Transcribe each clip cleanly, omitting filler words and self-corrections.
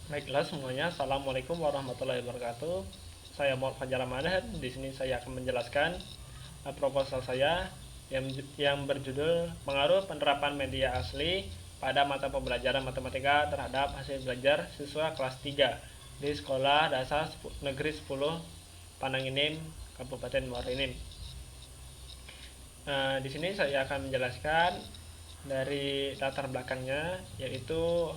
Baiklah semuanya, Assalamualaikum warahmatullahi wabarakatuh. Saya Muhammad Fajar Ramadan. Di sini saya akan menjelaskan proposal saya yang berjudul Pengaruh Penerapan Media Asli pada mata pembelajaran matematika terhadap hasil belajar siswa kelas 3 di Sekolah Dasar Negeri 10 Pananginim, Kabupaten Muara Enim. Di sini saya akan menjelaskan dari latar belakangnya, yaitu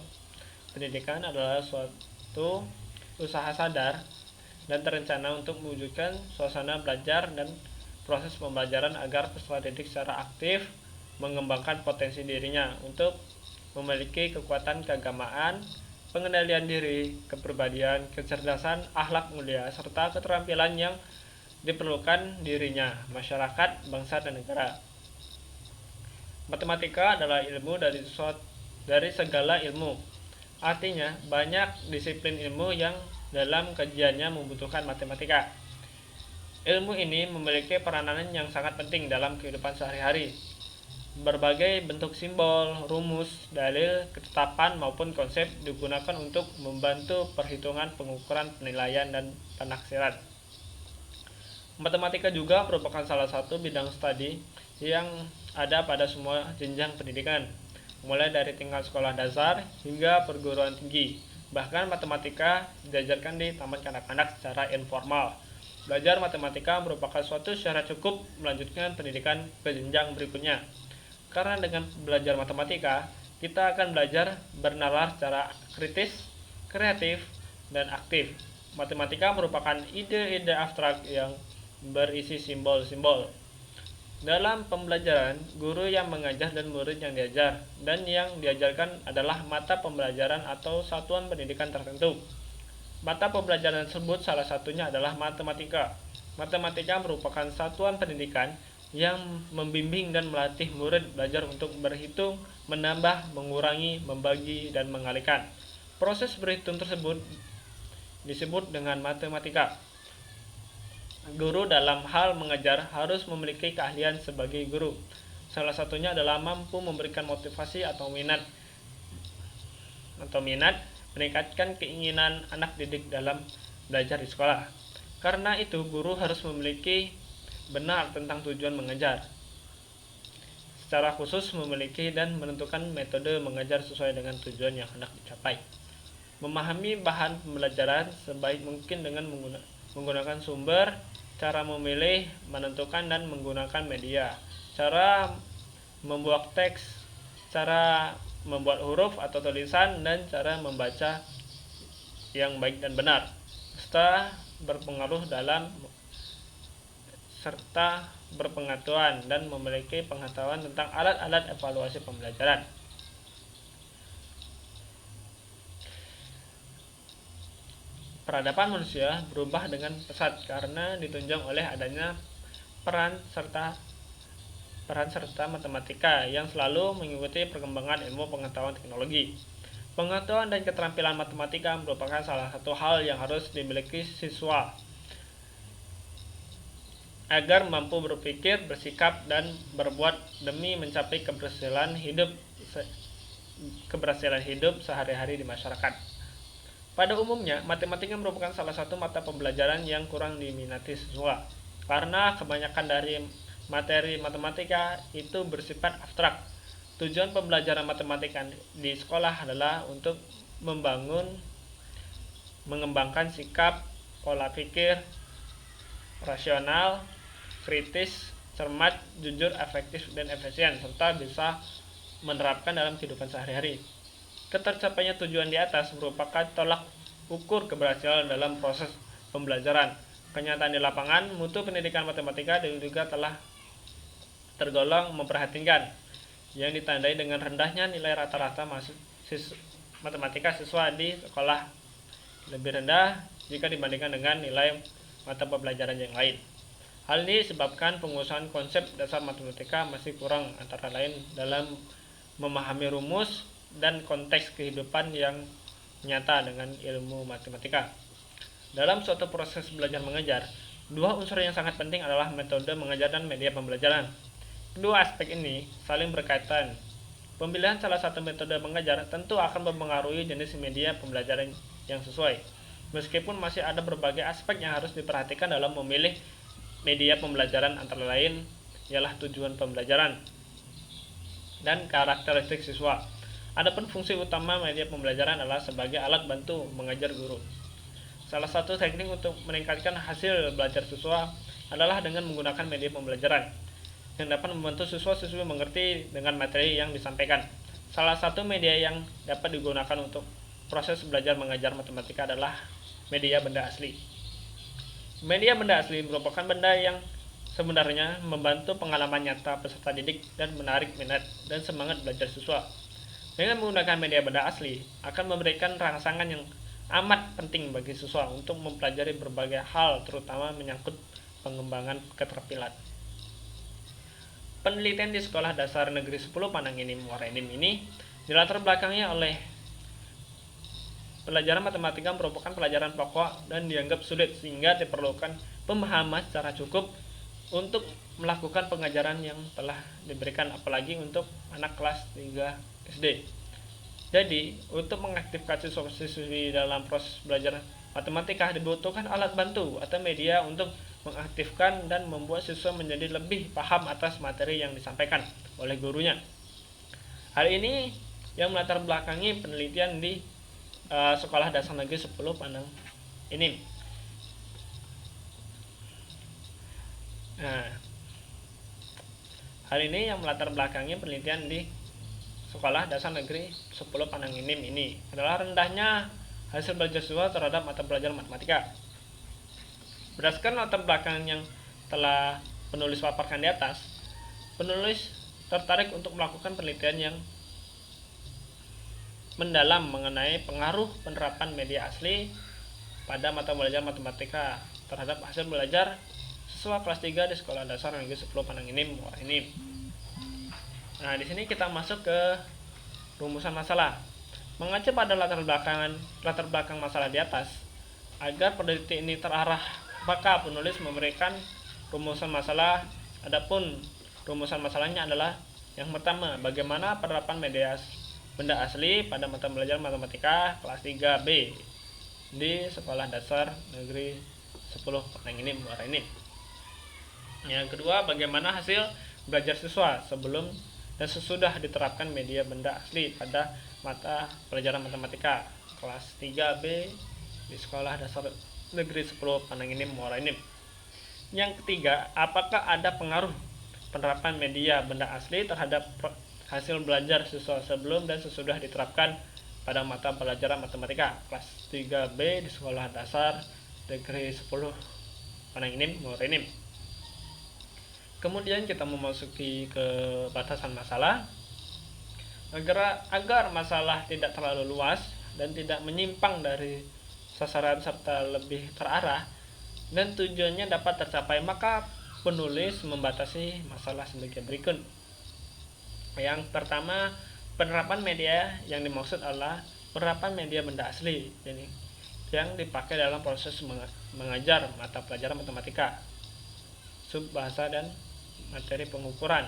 pendidikan adalah suatu usaha sadar dan terencana untuk mewujudkan suasana belajar dan proses pembelajaran agar peserta didik secara aktif mengembangkan potensi dirinya untuk memiliki kekuatan keagamaan, pengendalian diri, kepribadian, kecerdasan, akhlak mulia, serta keterampilan yang diperlukan dirinya, masyarakat, bangsa, dan negara. Matematika adalah ilmu dari segala ilmu. Artinya, banyak disiplin ilmu yang dalam kajiannya membutuhkan matematika. Ilmu ini memiliki peranan yang sangat penting dalam kehidupan sehari-hari. Berbagai bentuk simbol, rumus, dalil, ketetapan maupun konsep digunakan untuk membantu perhitungan, pengukuran, penilaian, dan penaksiran. Matematika juga merupakan salah satu bidang studi yang ada pada semua jenjang pendidikan, mulai dari tingkat sekolah dasar hingga perguruan tinggi. Bahkan matematika diajarkan di taman kanak-kanak secara informal. Belajar matematika merupakan suatu syarat cukup melanjutkan pendidikan ke jenjang berikutnya. Karena dengan belajar matematika, kita akan belajar bernalar secara kritis, kreatif, dan aktif. Matematika merupakan ide-ide abstrak yang berisi simbol-simbol. Dalam pembelajaran, guru yang mengajar dan murid yang diajar, dan yang diajarkan adalah mata pembelajaran atau satuan pendidikan tertentu. Mata pembelajaran tersebut salah satunya adalah matematika. Matematika merupakan satuan pendidikan yang membimbing dan melatih murid belajar untuk berhitung, menambah, mengurangi, membagi, dan mengalihkan. Proses berhitung tersebut disebut dengan matematika. Guru dalam hal mengajar harus memiliki keahlian sebagai guru. Salah satunya adalah mampu memberikan motivasi atau minat meningkatkan keinginan anak didik dalam belajar di sekolah. Karena itu, guru harus memiliki benar tentang tujuan mengajar. Secara khusus memiliki dan menentukan metode mengajar sesuai dengan tujuan yang hendak dicapai. Memahami bahan pembelajaran sebaik mungkin dengan menggunakan sumber, cara memilih, menentukan dan menggunakan media, cara membuat teks, cara membuat huruf atau tulisan, dan cara membaca yang baik dan benar, serta berpengetahuan dan memiliki pengetahuan tentang alat-alat evaluasi pembelajaran. Peradaban manusia berubah dengan pesat karena ditunjang oleh adanya peran serta matematika yang selalu mengikuti perkembangan ilmu pengetahuan teknologi. Pengetahuan dan keterampilan matematika merupakan salah satu hal yang harus dimiliki siswa agar mampu berpikir, bersikap, dan berbuat demi mencapai keberhasilan hidup sehari-hari di masyarakat. Pada umumnya, matematika merupakan salah satu mata pembelajaran yang kurang diminati siswa, karena kebanyakan dari materi matematika itu bersifat abstrak. Tujuan pembelajaran matematika di sekolah adalah untuk mengembangkan sikap, pola pikir, rasional, kritis, cermat, jujur, efektif, dan efisien, serta bisa menerapkan dalam kehidupan sehari-hari. Ketercapainya tujuan di atas merupakan tolak ukur keberhasilan dalam proses pembelajaran. Kenyataan di lapangan, mutu pendidikan matematika juga telah tergolong memprihatinkan, yang ditandai dengan rendahnya nilai rata-rata matematika siswa di sekolah, lebih rendah jika dibandingkan dengan nilai mata pembelajaran yang lain. Hal ini disebabkan pengusahaan konsep dasar matematika masih kurang, antara lain dalam memahami rumus dan konteks kehidupan yang nyata dengan ilmu matematika. Dalam suatu proses belajar mengajar, dua unsur yang sangat penting adalah metode mengajar dan media pembelajaran. Kedua aspek ini saling berkaitan. Pemilihan salah satu metode mengajar tentu akan mempengaruhi jenis media pembelajaran yang sesuai. Meskipun masih ada berbagai aspek yang harus diperhatikan dalam memilih media pembelajaran, antara lain ialah tujuan pembelajaran dan karakteristik siswa. Adapun fungsi utama media pembelajaran adalah sebagai alat bantu mengajar guru. Salah satu teknik untuk meningkatkan hasil belajar siswa adalah dengan menggunakan media pembelajaran yang dapat membantu siswa-siswi mengerti dengan materi yang disampaikan. Salah satu media yang dapat digunakan untuk proses belajar mengajar matematika adalah media benda asli. Media benda asli merupakan benda yang sebenarnya membantu pengalaman nyata peserta didik dan menarik minat dan semangat belajar siswa. Dengan menggunakan media benda asli akan memberikan rangsangan yang amat penting bagi siswa untuk mempelajari berbagai hal, terutama menyangkut pengembangan keterampilan. Penelitian di Sekolah Dasar Negeri 10 Pananginim Muara Enim ini dilatar belakangi oleh pelajaran matematika merupakan pelajaran pokok dan dianggap sulit sehingga diperlukan pemahaman secara cukup untuk melakukan pengajaran yang telah diberikan, apalagi untuk anak kelas 3 SD. Jadi, untuk mengaktifkan siswa-siswi dalam proses belajar matematika dibutuhkan alat bantu atau media untuk mengaktifkan dan membuat siswa menjadi lebih paham atas materi yang disampaikan oleh gurunya. Hal ini yang melatar belakangi penelitian di Sekolah Dasar Negeri 10 Pananginim. Nah, hal ini yang melatar belakangi penelitian di Sekolah Dasar Negeri 10 Pananginim ini adalah rendahnya hasil belajar siswa terhadap mata pelajaran matematika. Berdasarkan latar belakang yang telah penulis paparkan di atas, penulis tertarik untuk melakukan penelitian yang mendalam mengenai pengaruh penerapan media asli pada mata pelajaran matematika terhadap hasil belajar siswa kelas 3 di Sekolah Dasar Negeri 10 Pananginim Muara Enim. Nah, di sini kita masuk ke rumusan masalah. Mengacu pada latar belakang masalah di atas, agar penelitian ini terarah, maka penulis memberikan rumusan masalah. Adapun rumusan masalahnya adalah yang pertama, bagaimana penerapan media benda asli pada mata pelajaran matematika kelas 3B di Sekolah Dasar Negeri 10 Pananginim Muara Enim. Yang kedua, bagaimana hasil belajar siswa sebelum dan sesudah diterapkan media benda asli pada mata pelajaran matematika kelas 3B di Sekolah Dasar Negeri 10 Pananginim Muara Enim. Yang ketiga, apakah ada pengaruh penerapan media benda asli terhadap hasil belajar siswa sebelum dan sesudah diterapkan pada mata pelajaran matematika kelas 3B di Sekolah Dasar Negeri 10 Pananginim Muara Enim. Kemudian kita memasuki ke batasan masalah. Agar masalah tidak terlalu luas dan tidak menyimpang dari sasaran serta lebih terarah dan tujuannya dapat tercapai, maka penulis membatasi masalah sebagai berikut. Yang pertama, penerapan media yang dimaksud adalah penerapan media benda asli, jadi yang dipakai dalam proses mengajar mata pelajaran matematika, sub bahasa dan materi pengukuran.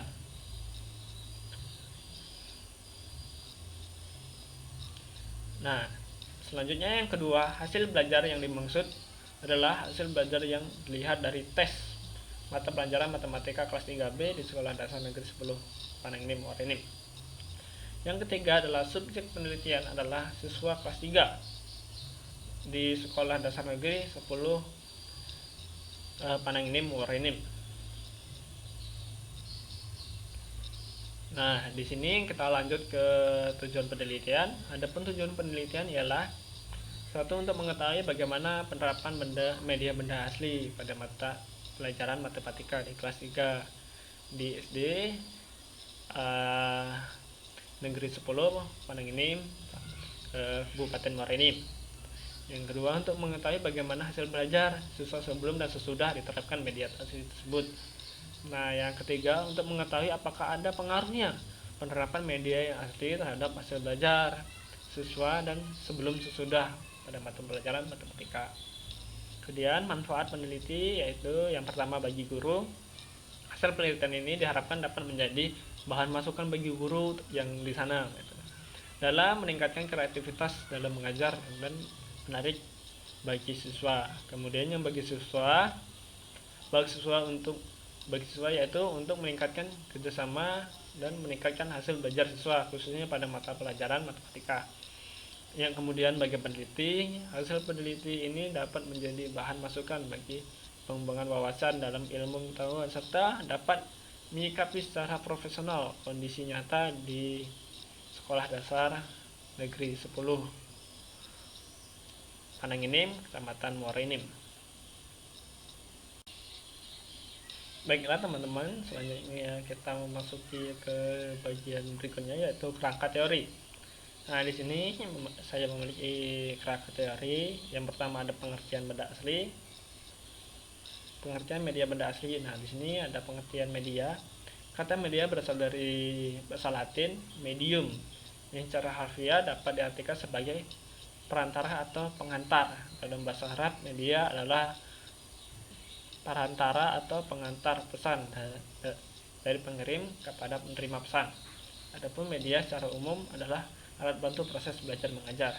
Nah, selanjutnya yang kedua, hasil belajar yang dimaksud adalah hasil belajar yang dilihat dari tes mata pelajaran matematika kelas 3B di Sekolah Dasar Negeri 10 Pananginim Muara Enim. Yang ketiga adalah subjek penelitian adalah siswa kelas 3 di Sekolah Dasar Negeri 10 Pananginim Muara Enim. Nah, di sini kita lanjut ke tujuan penelitian. Adapun tujuan penelitian ialah satu, untuk mengetahui bagaimana penerapan media benda asli pada mata pelajaran matematika di kelas 3 di SD Negeri 10 Pananginim Kabupaten Muara Enim. Yang kedua, untuk mengetahui bagaimana hasil belajar siswa sebelum dan sesudah diterapkan media asli tersebut. Nah, yang ketiga, untuk mengetahui apakah ada pengaruhnya penerapan media yang asli terhadap hasil belajar siswa dan sebelum sesudah pada mata pelajaran matematika. Kemudian manfaat peneliti, yaitu yang pertama bagi guru. Hasil penelitian ini diharapkan dapat menjadi bahan masukan bagi guru yang di sana dalam meningkatkan kreativitas dalam mengajar dan menarik bagi siswa. Kemudian yang bagi siswa yaitu untuk meningkatkan kerjasama dan meningkatkan hasil belajar siswa, khususnya pada mata pelajaran matematika. Yang kemudian bagi peneliti, hasil peneliti ini dapat menjadi bahan masukan bagi pengembangan wawasan dalam ilmu pengetahuan serta dapat menyikapi secara profesional kondisi nyata di Sekolah Dasar Negeri 10 Pananginim, Kecamatan Muara-Enim. Baiklah teman-teman, selanjutnya kita memasuki ke bagian berikutnya, yaitu kerangka teori. Nah, di sini saya memiliki kerangka teori. Yang pertama ada pengertian benda asli, pengertian media benda asli. Nah, di sini ada pengertian media. Kata media berasal dari bahasa Latin medium, yang secara harfiah dapat diartikan sebagai perantara atau pengantar. Dalam bahasa Arab, media adalah perantara atau pengantar pesan dari pengirim kepada penerima pesan. Adapun media secara umum adalah alat bantu proses belajar mengajar.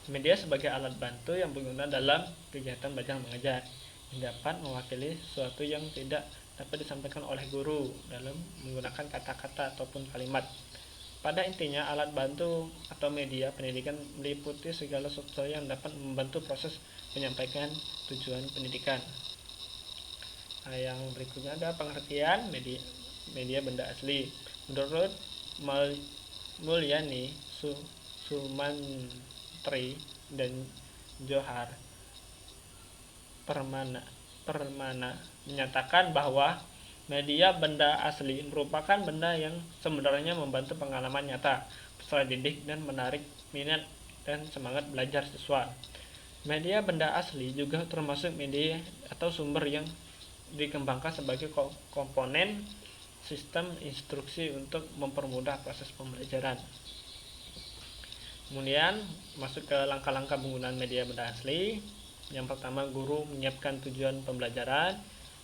Media sebagai alat bantu yang berguna dalam kegiatan belajar mengajar, yang dapat mewakili sesuatu yang tidak dapat disampaikan oleh guru dalam menggunakan kata-kata ataupun kalimat. Pada intinya, alat bantu atau media pendidikan meliputi segala sesuatu yang dapat membantu proses menyampaikan tujuan pendidikan. Nah, yang berikutnya ada pengertian media benda asli. Menurut Mulyani Sumantri dan Johar Permana menyatakan bahwa media benda asli merupakan benda yang sebenarnya membantu pengalaman nyata peserta didik dan menarik minat dan semangat belajar siswa. Media benda asli juga termasuk media atau sumber yang dikembangkan sebagai komponen sistem instruksi untuk mempermudah proses pembelajaran. Kemudian masuk ke langkah-langkah penggunaan media benda asli. Yang pertama, guru menyiapkan tujuan pembelajaran.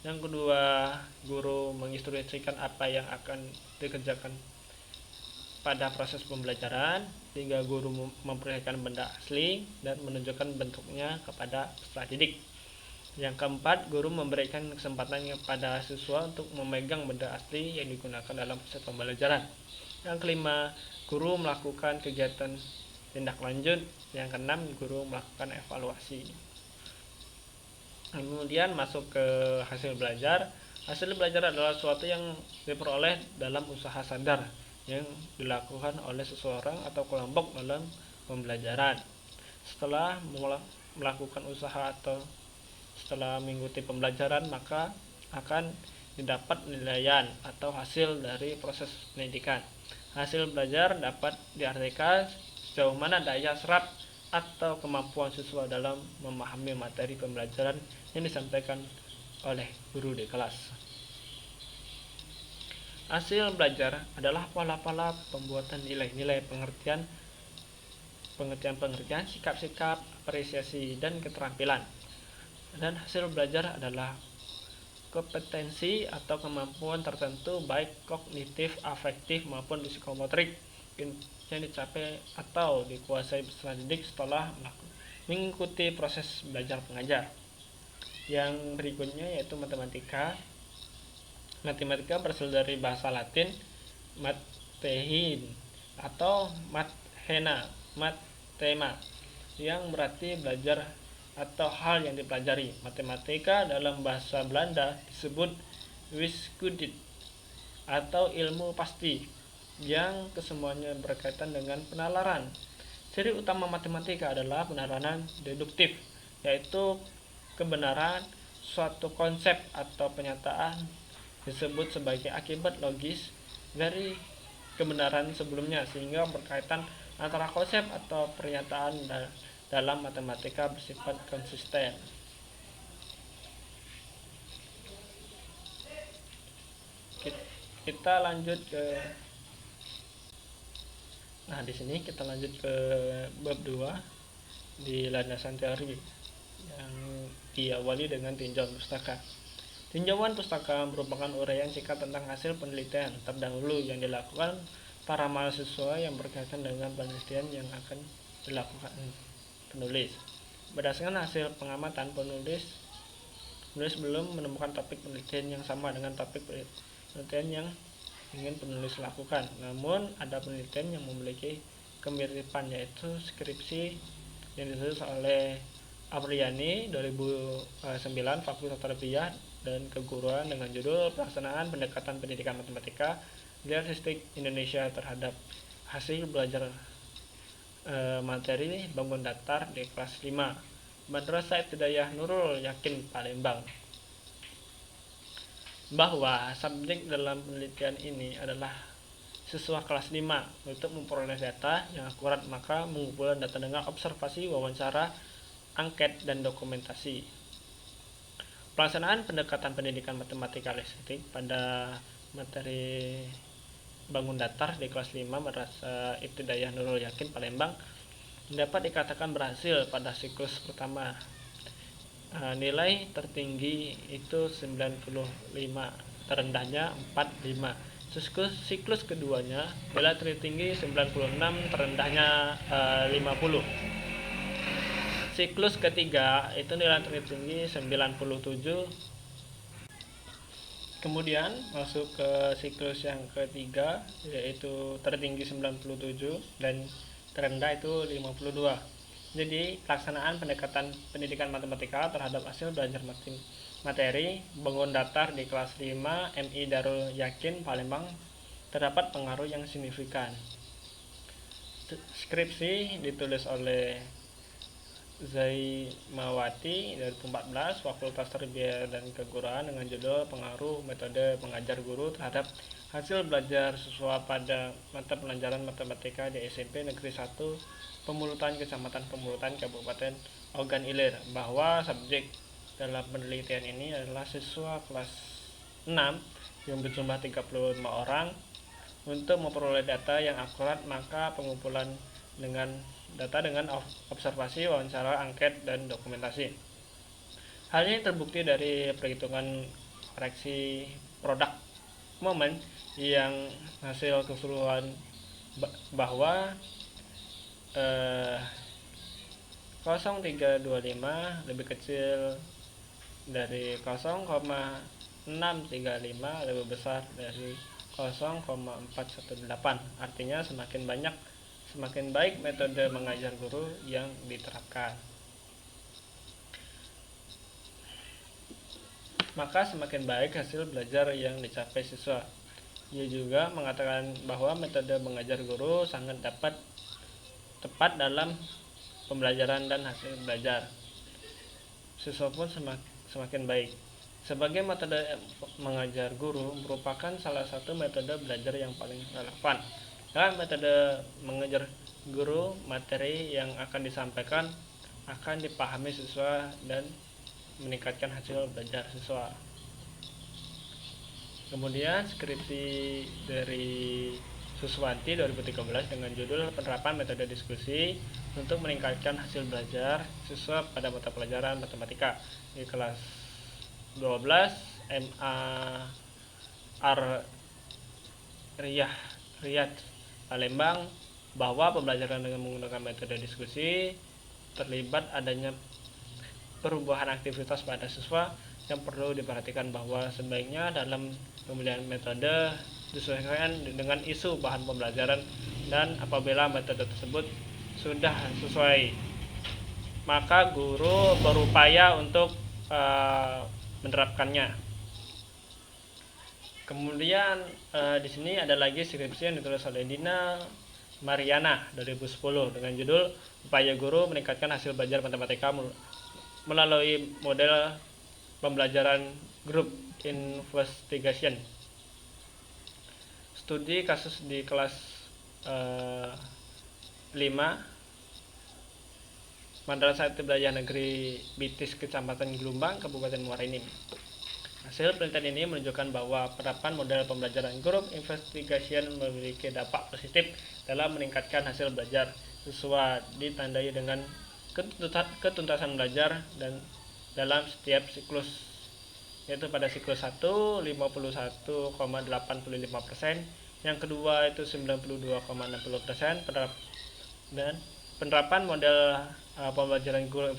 Yang kedua, guru menginstruksikan apa yang akan dikerjakan pada proses pembelajaran, sehingga guru memperlihatkan benda asli dan menunjukkan bentuknya kepada peserta didik. Yang keempat, guru memberikan kesempatan kepada siswa untuk memegang benda asli yang digunakan dalam proses pembelajaran. Yang kelima, guru melakukan kegiatan tindak lanjut. Yang keenam, guru melakukan evaluasi. Kemudian masuk ke hasil belajar. Hasil belajar adalah sesuatu yang diperoleh dalam usaha sadar yang dilakukan oleh seseorang atau kelompok dalam pembelajaran. Setelah melakukan usaha atau setelah mengikuti pembelajaran, maka akan didapat penilaian atau hasil dari proses pendidikan. Hasil belajar dapat diartikan sejauh mana daya serap atau kemampuan siswa dalam memahami materi pembelajaran yang disampaikan oleh guru di kelas. Hasil belajar adalah pola-pola pembuatan nilai-nilai, pengertian, sikap-sikap, apresiasi, dan keterampilan. Dan hasil belajar adalah kompetensi atau kemampuan tertentu baik kognitif, afektif maupun psikomotorik yang dicapai atau dikuasai peserta didik setelah mengikuti proses belajar mengajar. Yang berikutnya yaitu matematika. Matematika berasal dari bahasa Latin mathein atau mathema, yang berarti belajar atau hal yang dipelajari. Matematika dalam bahasa Belanda disebut wiskunde atau ilmu pasti, yang kesemuanya berkaitan dengan penalaran. Ciri utama matematika adalah penalaran deduktif, yaitu kebenaran suatu konsep atau penyataan disebut sebagai akibat logis dari kebenaran sebelumnya, sehingga berkaitan antara konsep atau pernyataan dalam matematika bersifat konsisten. Kita lanjut ke di sini kita lanjut ke bab 2 di landasan teori yang diawali dengan tinjauan pustaka. Tinjauan pustaka merupakan uraian singkat tentang hasil penelitian terdahulu yang dilakukan para mahasiswa yang berkaitan dengan penelitian yang akan dilakukan penulis. Berdasarkan hasil pengamatan, penulis belum menemukan topik penelitian yang sama dengan topik penelitian yang ingin penulis lakukan. Namun ada penelitian yang memiliki kemiripan, yaitu skripsi yang ditulis oleh Apriani 2009 Fakultas Tarbiyah dan Keguruan dengan judul Pelaksanaan Pendekatan Pendidikan Matematika Realistik Indonesia terhadap hasil belajar materi bangun datar di kelas 5 Madrasah Ibtidaiyah Nurul Yakin Palembang, bahwa subjek dalam penelitian ini adalah siswa kelas 5 untuk memperoleh data yang akurat, maka mengumpulkan data dengan observasi, wawancara, angket, dan dokumentasi. Pelaksanaan pendekatan pendidikan matematika realistik pada materi bangun datar di kelas 5 Madrasah Ibtidaiyah Nurul Yakin Palembang dapat dikatakan berhasil pada siklus pertama. Nilai tertinggi itu 95, terendahnya 45. Siklus keduanya nilai tertinggi 96, terendahnya 50. Siklus ketiga itu nilai tertinggi 97. Kemudian masuk ke siklus yang ketiga, yaitu tertinggi 97 dan terendah itu 52. Jadi pelaksanaan pendekatan pendidikan matematika terhadap hasil belajar materi bangun datar di kelas 5 MI Darul Yakin Palembang terdapat pengaruh yang signifikan. Skripsi ditulis oleh Zaimawati 2014 Fakultas Tarbiyah dan Keguruan dengan judul Pengaruh Metode Mengajar Guru terhadap Hasil Belajar Siswa pada Mata Pelajaran Matematika di SMP Negeri 1 Pemulutan Kecamatan Pemulutan Kabupaten Ogan Ilir, bahwa subjek dalam penelitian ini adalah siswa kelas 6 yang berjumlah 35 orang. Untuk memperoleh data yang akurat, maka pengumpulan data dengan observasi, wawancara, angket, dan dokumentasi. Hal ini terbukti dari perhitungan koreksi produk momen yang hasil keseluruhan bahwa 0,325 lebih kecil dari 0,635 lebih besar dari 0,418. Artinya semakin baik metode mengajar guru yang diterapkan, maka semakin baik hasil belajar yang dicapai siswa. Ia juga mengatakan bahwa metode mengajar guru sangat tepat dalam pembelajaran dan hasil belajar siswa pun semakin baik. Sebagai metode mengajar guru merupakan salah satu metode belajar yang paling relevan. Dalam metode mengajar guru, materi yang akan disampaikan akan dipahami siswa dan meningkatkan hasil belajar siswa. Kemudian skripsi dari Suswanti 2013 dengan judul Penerapan Metode Diskusi untuk meningkatkan hasil belajar siswa pada mata pelajaran matematika di kelas 12 MA Riyad Palembang, bahwa pembelajaran dengan menggunakan metode diskusi terlibat adanya perubahan aktivitas pada siswa yang perlu diperhatikan, bahwa sebaiknya dalam pemilihan metode disesuaikan dengan isu bahan pembelajaran, dan apabila metode tersebut sudah sesuai maka guru berupaya untuk menerapkannya. Kemudian di sini ada lagi skripsi yang ditulis oleh Dina Mariana 2010 dengan judul Upaya Guru Meningkatkan Hasil Belajar Matematika melalui Model Pembelajaran Group Investigation. Studi kasus di kelas 5 Madrasah Ibtidaiyah Negeri Bitis Kecamatan Gelombang Kabupaten Muara Enim. Hasil penelitian ini menunjukkan bahwa penerapan model pembelajaran group investigation memiliki dampak positif dalam meningkatkan hasil belajar siswa, ditandai dengan ketuntasan belajar dan dalam setiap siklus, yaitu pada siklus 1 51,85%, yang kedua itu 92,60%, dan Penerapan model pembelajaran Google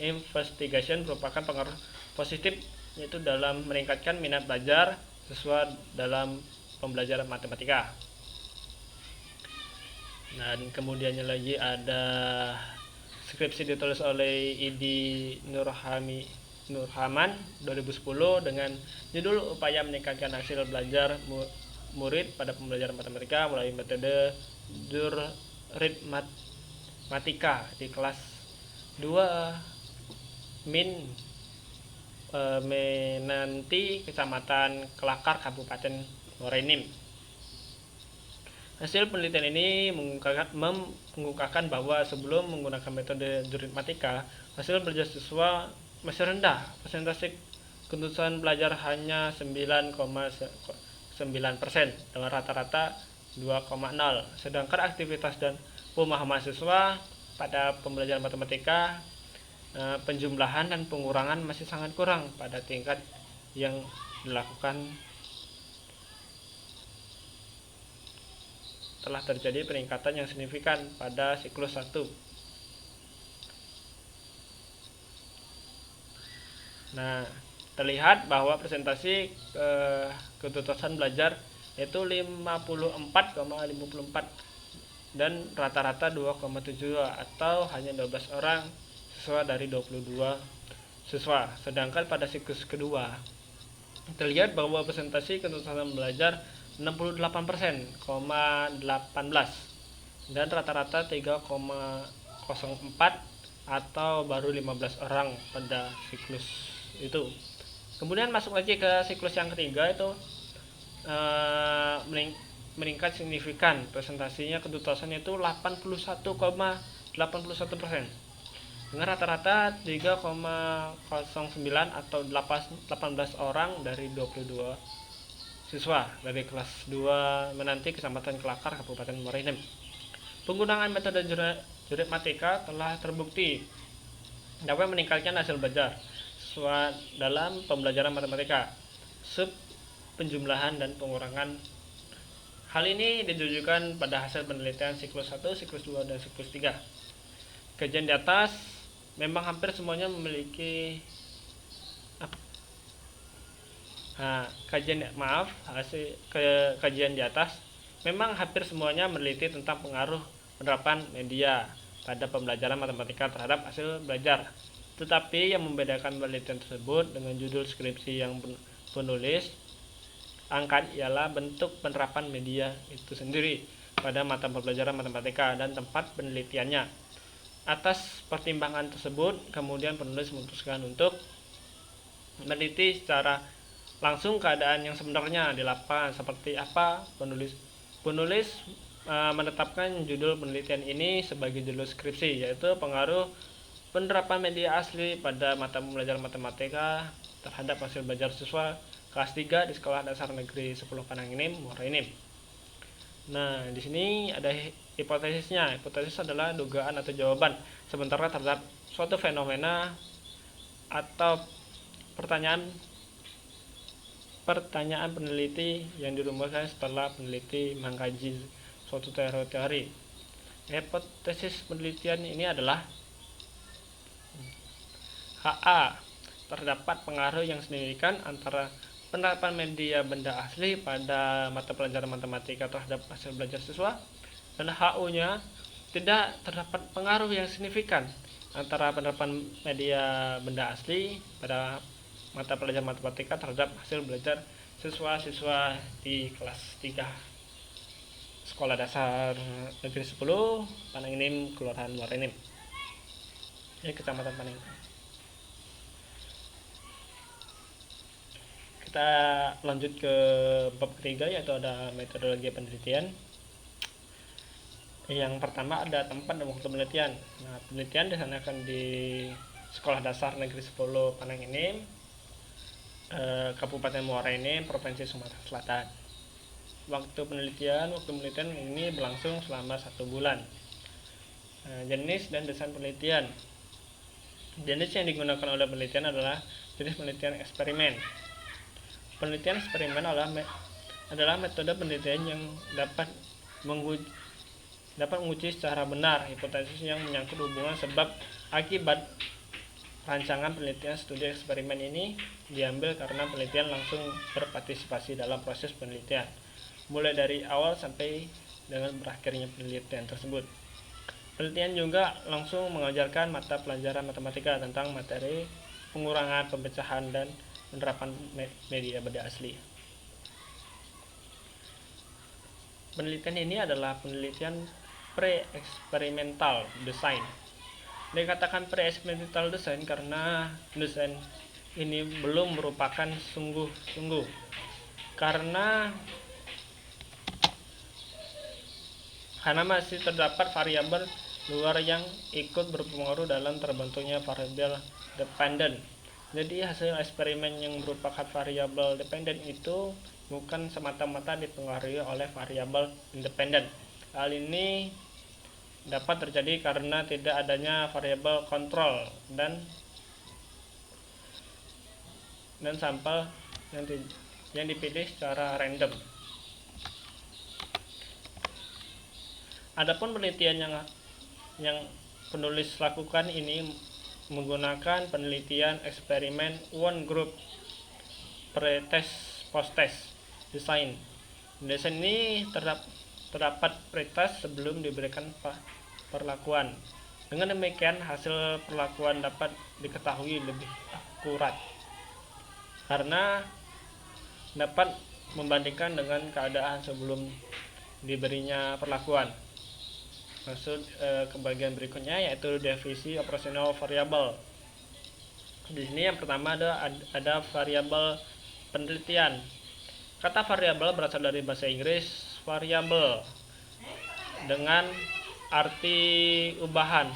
Investigation merupakan pengaruh positif, yaitu dalam meningkatkan minat belajar siswa dalam pembelajaran matematika. Dan kemudiannya lagi ada skripsi ditulis oleh Idi Nurhaman 2010 dengan judul Upaya Meningkatkan Hasil Belajar Murid pada Pembelajaran Matematika melalui metode Juritmatika di kelas 2 Min Menanti, Kecamatan Kelakar, Kabupaten Muara Enim. Hasil penelitian ini mengungkapkan bahwa sebelum menggunakan metode juritmatika, hasil belajar siswa masih rendah. Persentase ketuntasan belajar hanya 9,9% dengan rata-rata 2,0. Sedangkan aktivitas dan pemahaman siswa pada pembelajaran matematika, penjumlahan dan pengurangan masih sangat kurang pada tingkat yang dilakukan. Telah terjadi peningkatan yang signifikan pada siklus 1. Nah, terlihat bahwa presentasi ketuntasan belajar yaitu 54,54 dan rata-rata 2,7 atau hanya 12 orang siswa dari 22 siswa. Sedangkan pada siklus kedua terlihat bahwa presentasi ketuntasan belajar 68,18 dan rata-rata 3,04 atau baru 15 orang pada siklus itu. Kemudian masuk lagi ke siklus yang ketiga, itu meningkat signifikan. Presentasinya ketuntasannya itu 81,81% dengan rata-rata 3,09 atau 18 orang dari 22 siswa dari kelas 2 Menanti, Kecamatan Kelakar, Kabupaten Muara Enim. Penggunaan metode juritmatika telah terbukti dapat meningkatkan hasil belajar siswa dalam pembelajaran matematika, penjumlahan dan pengurangan. Hal ini ditujukan pada hasil penelitian siklus 1, siklus 2, dan siklus 3. Kajian di atas memang hampir semuanya memiliki kajian di atas memang hampir semuanya meneliti tentang pengaruh penerapan media pada pembelajaran matematika terhadap hasil belajar. Tetapi yang membedakan penelitian tersebut dengan judul skripsi yang penulis angkat ialah bentuk penerapan media itu sendiri pada mata pembelajaran matematika dan tempat penelitiannya. Atas pertimbangan tersebut, kemudian penulis memutuskan untuk meneliti secara langsung keadaan yang sebenarnya di lapangan seperti apa. Penulis menetapkan judul penelitian ini sebagai judul skripsi, yaitu pengaruh penerapan media asli pada mata pembelajaran matematika terhadap hasil belajar siswa kelas 3 di Sekolah Dasar Negeri 10 Panang Enim, Muara Enim. Nah, di sini ada hipotesisnya. Hipotesis adalah dugaan atau jawaban sementara terhadap suatu fenomena atau pertanyaan peneliti yang dirumuskan setelah peneliti mengkaji suatu teori. Hipotesis penelitian ini adalah HA. Terdapat pengaruh yang signifikan antara penerapan media benda asli pada mata pelajaran matematika terhadap hasil belajar siswa, dan HU-nya tidak terdapat pengaruh yang signifikan antara penerapan media benda asli pada mata pelajaran matematika terhadap hasil belajar siswa-siswa di kelas 3 Sekolah Dasar Negeri 10 Panang Enim, Kelurahan Muara Enim, Kecamatan Panang. Kita lanjut ke bab ketiga, yaitu ada metodologi penelitian. Yang pertama ada tempat dan waktu penelitian. Nah, penelitian dilaksanakan di Sekolah Dasar Negeri 10 Panang Enim, Kabupaten Muara Enim, Provinsi Sumatera Selatan. Waktu penelitian ini berlangsung selama 1 bulan. Jenis dan desain penelitian. Jenis yang digunakan oleh penelitian adalah jenis penelitian eksperimen. Penelitian eksperimen adalah metode penelitian yang dapat dapat menguji secara benar hipotesis yang menyangkut hubungan sebab akibat. Rancangan penelitian studi eksperimen ini diambil karena penelitian langsung berpartisipasi dalam proses penelitian, mulai dari awal sampai dengan berakhirnya penelitian tersebut. Penelitian juga langsung mengajarkan mata pelajaran matematika tentang materi pengurangan, pemecahan, dan penerapan media benda asli. Penelitian ini adalah penelitian pre-eksperimental design. Dikatakan pre-eksperimental design karena desain ini belum merupakan sungguh-sungguh, karena masih terdapat variabel luar yang ikut berpengaruh dalam terbentuknya variabel dependent. Jadi hasil eksperimen yang merupakan variabel dependent itu bukan semata-mata dipengaruhi oleh variabel independen. Hal ini dapat terjadi karena tidak adanya variabel kontrol dan sampel yang dipilih secara random. Adapun penelitian yang penulis lakukan ini menggunakan penelitian eksperimen one group pre-test post-test design. Desain ini terdapat pre-test sebelum diberikan perlakuan. Dengan demikian hasil perlakuan dapat diketahui lebih akurat karena dapat membandingkan dengan keadaan sebelum diberinya perlakuan. Maksud ke bagian berikutnya yaitu definisi operasional variabel. Di sini yang pertama ada variabel penelitian. Kata variabel berasal dari bahasa Inggris variable dengan arti ubahan,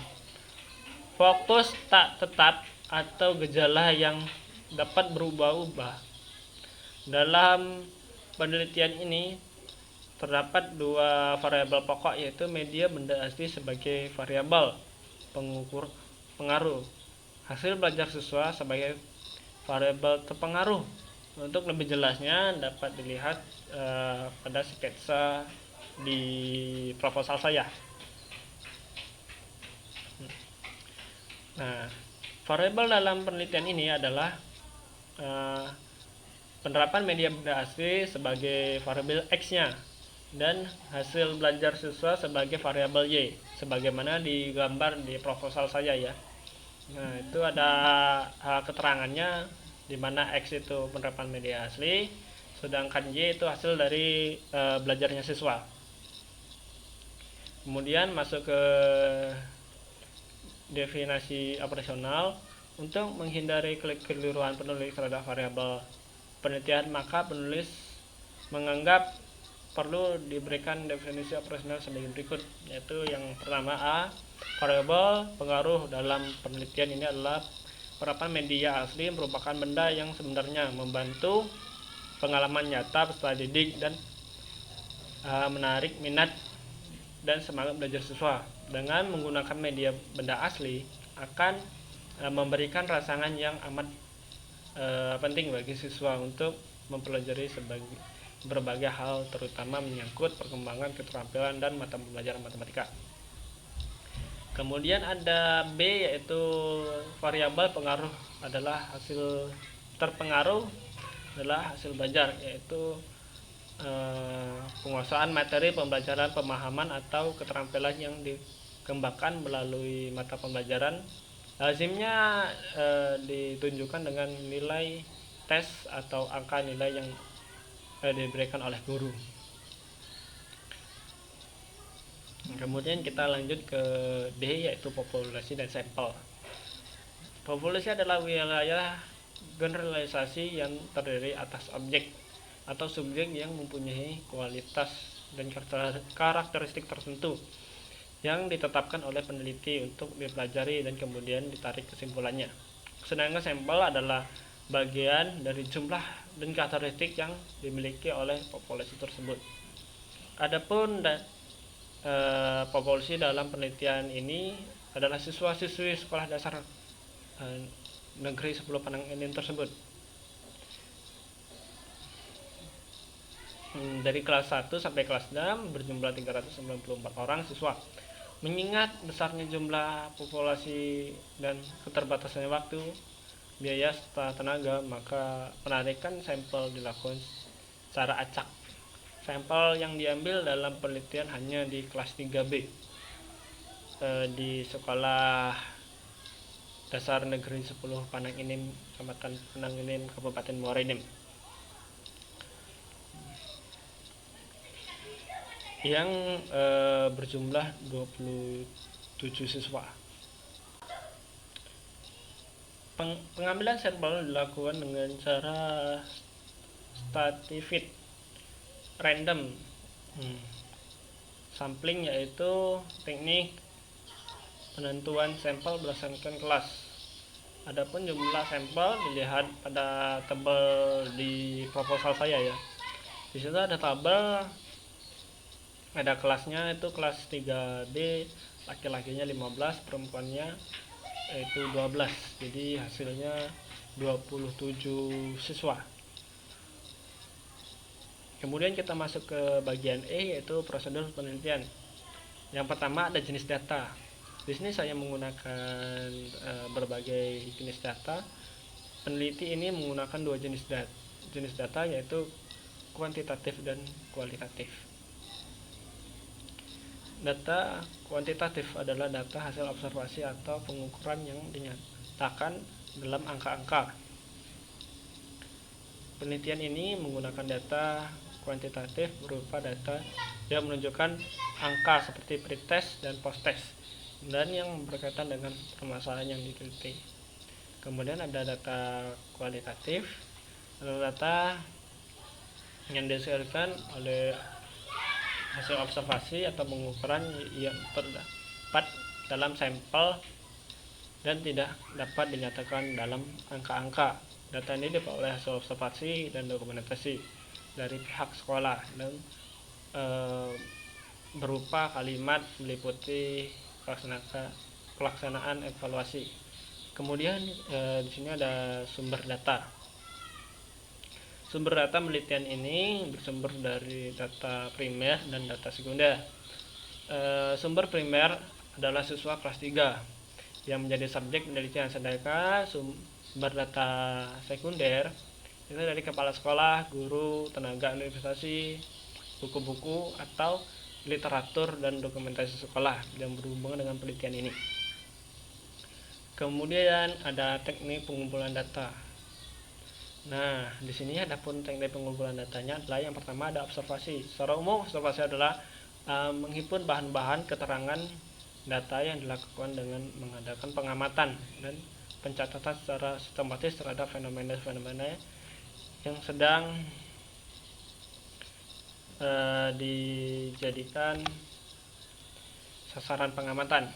fokus tak tetap atau gejala yang dapat berubah-ubah. Dalam penelitian ini terdapat dua variabel pokok, yaitu media benda asli sebagai variabel pengukur pengaruh, hasil belajar siswa sebagai variabel terpengaruh. Untuk lebih jelasnya dapat dilihat pada sketsa di proposal saya. Nah, variabel dalam penelitian ini adalah penerapan media benda asli sebagai variabel X-nya dan hasil belajar siswa sebagai variabel Y, sebagaimana digambar di proposal saya ya. Nah, itu ada keterangannya, di mana X itu penerapan media asli, sedangkan Y itu hasil dari belajarnya siswa. Kemudian masuk ke definisi operasional. Untuk menghindari kekeliruan penulis terhadap variabel penelitian, maka penulis menganggap perlu diberikan definisi operasional sebagai berikut, yaitu yang pertama A, variabel pengaruh dalam penelitian ini adalah penerapan media asli merupakan benda yang sebenarnya membantu pengalaman nyata peserta didik dan menarik minat dan semangat belajar siswa. Dengan menggunakan media benda asli akan memberikan rangsangan yang amat penting bagi siswa untuk mempelajari berbagai hal, terutama menyangkut perkembangan keterampilan dan mata pelajaran matematika. Kemudian ada B, yaitu variabel pengaruh adalah hasil terpengaruh adalah hasil belajar, yaitu penguasaan materi pembelajaran, pemahaman atau keterampilan yang dikembangkan melalui mata pembelajaran. Lazimnya ditunjukkan dengan nilai tes atau angka nilai yang diberikan oleh guru. Kemudian kita lanjut ke D, yaitu populasi dan sampel. Populasi adalah wilayah generalisasi yang terdiri atas objek atau subjek yang mempunyai kualitas dan karakteristik tertentu yang ditetapkan oleh peneliti untuk dipelajari dan kemudian ditarik kesimpulannya. Sedangkan sampel adalah bagian dari jumlah dan karakteristik yang dimiliki oleh populasi tersebut. Adapun populasi dalam penelitian ini adalah siswa-siswi sekolah dasar negeri 10 Panang Inim tersebut. dari kelas 1 sampai kelas 6 berjumlah 394 orang siswa. Mengingat besarnya jumlah populasi dan keterbatasannya waktu, biaya serta tenaga, maka penarikan sampel dilakukan secara acak. Sampel yang diambil dalam penelitian hanya di kelas 3B di Sekolah Dasar Negeri 10 Pananginim, Kecamatan Pananginim, Kabupaten Muara Enim, yang berjumlah 27 siswa. Pengambilan sampel dilakukan dengan cara stratified random sampling, yaitu teknik penentuan sampel berdasarkan kelas. Adapun jumlah sampel dilihat pada tabel di proposal saya ya. Di situ ada tabel, ada kelasnya, itu kelas 3B, laki-lakinya 15, perempuannya itu 12. Jadi hasilnya 27 siswa. Kemudian kita masuk ke bagian E, yaitu prosedur penelitian. Yang pertama ada jenis data. Di sini saya menggunakan berbagai jenis data. Peneliti ini menggunakan dua jenis data, yaitu kuantitatif dan kualitatif. Data kuantitatif adalah data hasil observasi atau pengukuran yang dinyatakan dalam angka-angka. Penelitian ini menggunakan data kuantitatif berupa data yang menunjukkan angka seperti pretest dan posttest dan yang berkaitan dengan permasalahan yang diteliti. Kemudian ada data kualitatif, adalah data yang dihasilkan oleh hasil observasi atau pengukuran yang terdapat dalam sampel dan tidak dapat dinyatakan dalam angka-angka. Data ini diperoleh hasil observasi dan dokumentasi dari pihak sekolah dan berupa kalimat meliputi pelaksanaan evaluasi. Kemudian di sini ada sumber data. Sumber data penelitian ini bersumber dari data primer dan data sekunder. Sumber primer adalah siswa kelas 3 yang menjadi subjek penelitian, sedangkan sumber data sekunder itu dari kepala sekolah, guru, tenaga administrasi, buku-buku atau literatur dan dokumentasi sekolah yang berhubungan dengan penelitian ini. Kemudian ada teknik pengumpulan data. Nah, di sini ada pun teknik pengumpulan datanya adalah yang pertama ada observasi. Secara umum observasi adalah menghimpun bahan-bahan keterangan data yang dilakukan dengan mengadakan pengamatan dan pencatatan secara sistematis terhadap fenomena-fenomena yang sedang dijadikan sasaran pengamatan.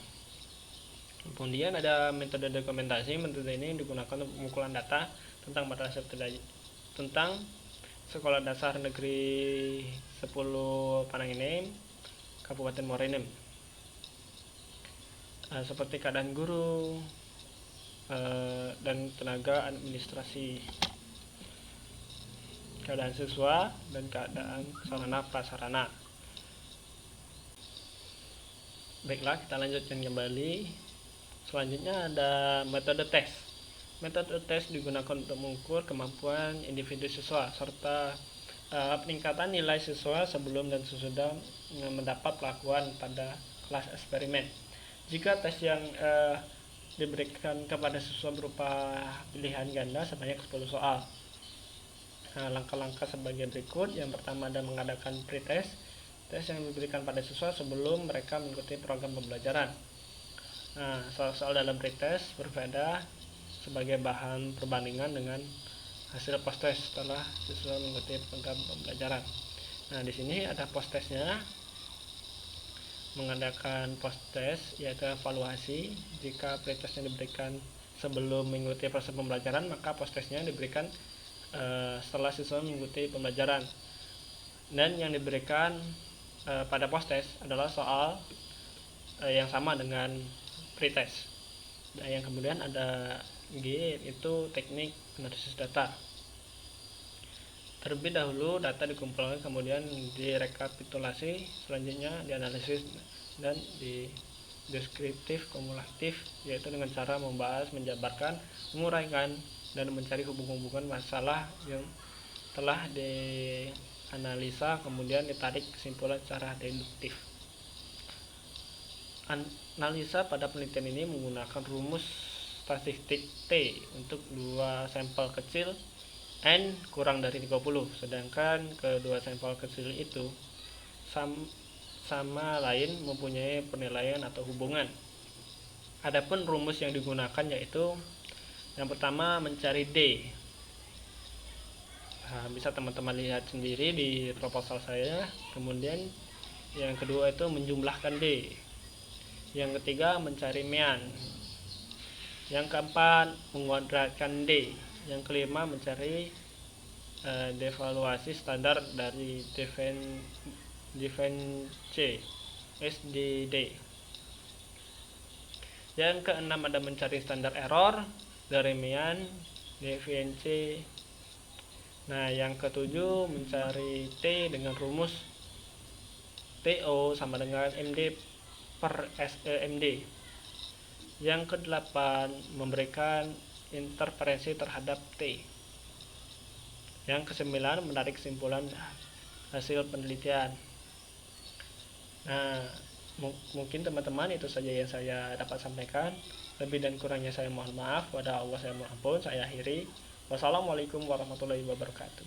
Kemudian ada metode dokumentasi. Metode ini digunakan untuk pengumpulan data tentang tentang Sekolah Dasar Negeri 10 Pananginim, Kabupaten Muara Enim, seperti keadaan guru dan tenaga administrasi, keadaan siswa, dan keadaan sarana prasarana. Baiklah, kita lanjutkan kembali. Selanjutnya ada metode tes. Metode tes digunakan untuk mengukur kemampuan individu siswa serta peningkatan nilai siswa sebelum dan sesudah mendapat perlakuan pada kelas eksperimen. Jika tes yang diberikan kepada siswa berupa pilihan ganda sebanyak 10 soal. Langkah-langkah sebagai berikut. Yang pertama ada mengadakan pretest, tes yang diberikan pada siswa sebelum mereka mengikuti program pembelajaran. Soal-soal dalam pretest berbeda sebagai bahan perbandingan dengan hasil post-test setelah siswa mengikuti program pembelajaran. Nah, di sini ada post-testnya. Mengadakan post-test yaitu evaluasi. Jika pretestnya diberikan sebelum mengikuti proses pembelajaran, maka post-testnya diberikan setelah siswa mengikuti pembelajaran. Dan yang diberikan pada post-test adalah soal yang sama dengan pretest. Nah, yang kemudian ada G, itu teknik analisis data. Terlebih dahulu data dikumpulkan, kemudian direkapitulasi, selanjutnya dianalisis dan di deskriptif kumulatif, yaitu dengan cara membahas, menjabarkan, menguraikan, dan mencari hubungan masalah yang telah dianalisa, kemudian ditarik kesimpulan secara deduktif. Analisa pada penelitian ini menggunakan rumus statistik T untuk dua sampel kecil N kurang dari 30, sedangkan kedua sampel kecil itu sama lain mempunyai penilaian atau hubungan. Adapun rumus yang digunakan yaitu yang pertama mencari D. Bisa teman-teman lihat sendiri di proposal saya. Kemudian yang kedua itu menjumlahkan D. Yang ketiga mencari mean. Yang keempat menguadratkan D. Yang kelima mencari devaluasi standar dari Defense SDD. Yang keenam ada mencari standar error dari mean deviance. Nah, yang ketujuh mencari T dengan rumus TO sama dengan MD per SEMD. Yang kedelapan memberikan interferensi terhadap T. Yang kesembilan menarik kesimpulan hasil penelitian. Nah, mungkin teman-teman itu saja yang saya dapat sampaikan. Lebih dan kurangnya saya mohon maaf. Pada Allah saya mohon ampun. Saya akhiri. Wassalamualaikum warahmatullahi wabarakatuh.